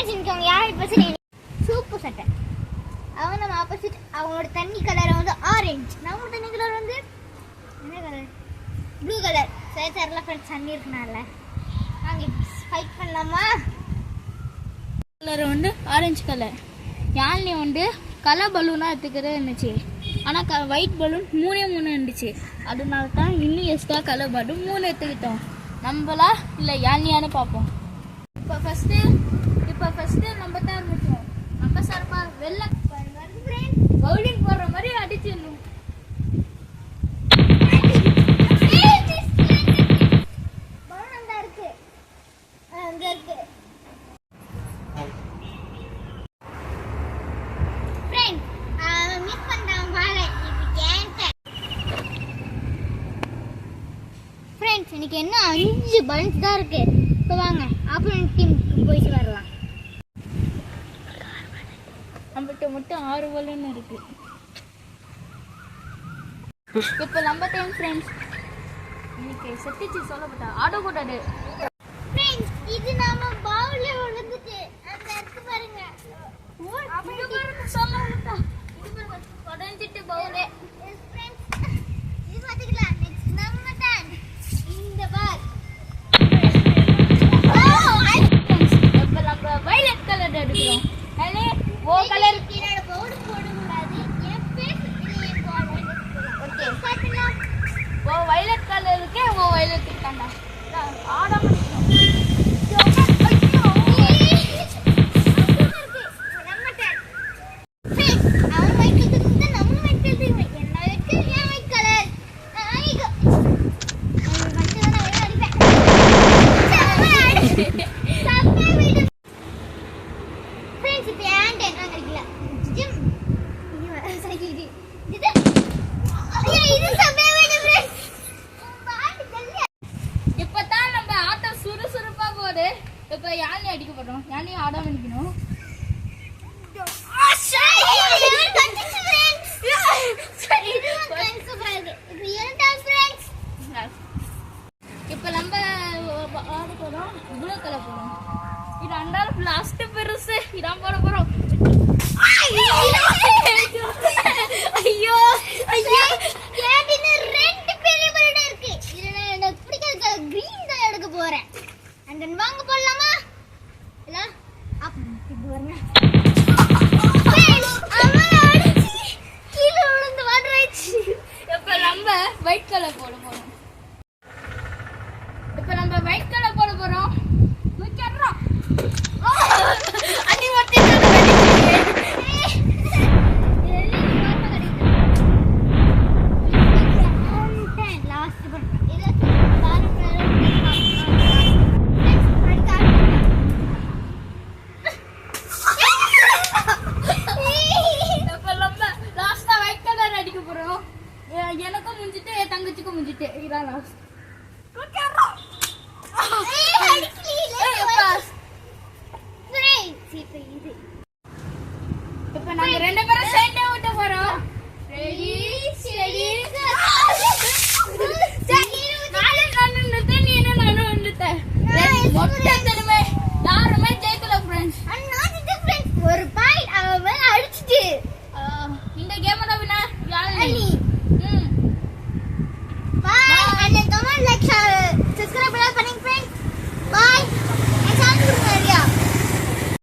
Friends இன்னைக்கு அவங்க யாரை பத்தி சூப்பு சட்டை. அவங்க நம்ம ஆப்போசிட். அவங்களோட தண்ணி கலர் வந்து ஆரஞ்சு. நம்மளோட தண்ணி கலர் வந்து என்ன கலர்? Blue colour. சரி தெரியல ஃப்ரெண்ட்ஸ், தண்ணி இருக்குனால நாங்கள் ஃபைட் பண்ணலாமா? கலர் வந்து ஆரஞ்சு கலர். யாழ்னி வந்து கலர் பலூனாக எடுத்துக்கிறது இருந்துச்சு. ஆனால் ஒயிட் பலூன் 3 இருந்துச்சு. அதனால தான் இன்னும் எக்ஸ்ட்ரா கலர் பலூன் 3 எடுத்துக்கிட்டோம். நம்மளா இல்லை யாழ்னியான்னு பார்ப்போம். இப்போ ஃபஸ்ட்டு நம்ம தான் இருந்துச்சோம். நம்ம சார்பா வெள்ளை பவுலிங் போடுற மாதிரி அடிச்சிடணும். இன்னைக்கு என்ன 5 பலன்ஸ் தான் இருக்கு. இப்போ வாங்க ஆப்போனன்ட் டீமுக்கு போயிட்டு வரலாம். நம்மகிட்ட மட்டும் 6 பலூன் இருக்கு. இப்போ நம்ம டைம் ஃப்ரெண்ட்ஸ். இன்னைக்கு செட்டிச்சு சொல்லப்பட்டா ஆடோ கூடாது ஃப்ரெண்ட்ஸ். இது நாம பவுல்ல விழுந்துச்சு. அந்த இருக்கு பாருங்க. அப்படி பாருங்க சொல்லப்பட்டா. இது பாருங்க உடைஞ்சிட்டு பவுலே. ஃப்ரெண்ட்ஸ் இது பாத்தீங்களா? நெக்ஸ்ட் நம்ம தான் இந்த பால். இப்போ நம்ம வயலட் கலர் எடுக்கிறோம். அதே ஓ கலர் என்னோட பவுல் போட கூடாது. என் பேஸ் இல்லையே போடுறேன். ஓகே பாத்தீங்களா? ஓ வயலட் கலருக்கு ஓ வயலட் தான்டா. ஆடாம இப்பதான் நம்ம ஆட்டம் சுறுசுறுப்பா போகுது. இப்ப யானை அடிக்க போறோம். யானையை ஆடாம நிக்கணும். இப்ப நம்ம ஆட போறோம். ப்ளூ கலர் போறோம். இது அண்டால லாஸ்ட் பெருசு இதான் போட போறோம். ஐயோ ஐயோ கேபின்ல 2 பெரிய பலூன் இருக்கு. இதுல எனக்கு பிடிக்காத கிரீன் தான் எடுக்க போறேன். அண்ட் தென் வாங்க போடலாமா? இல்ல அப்ப இது வரணும்.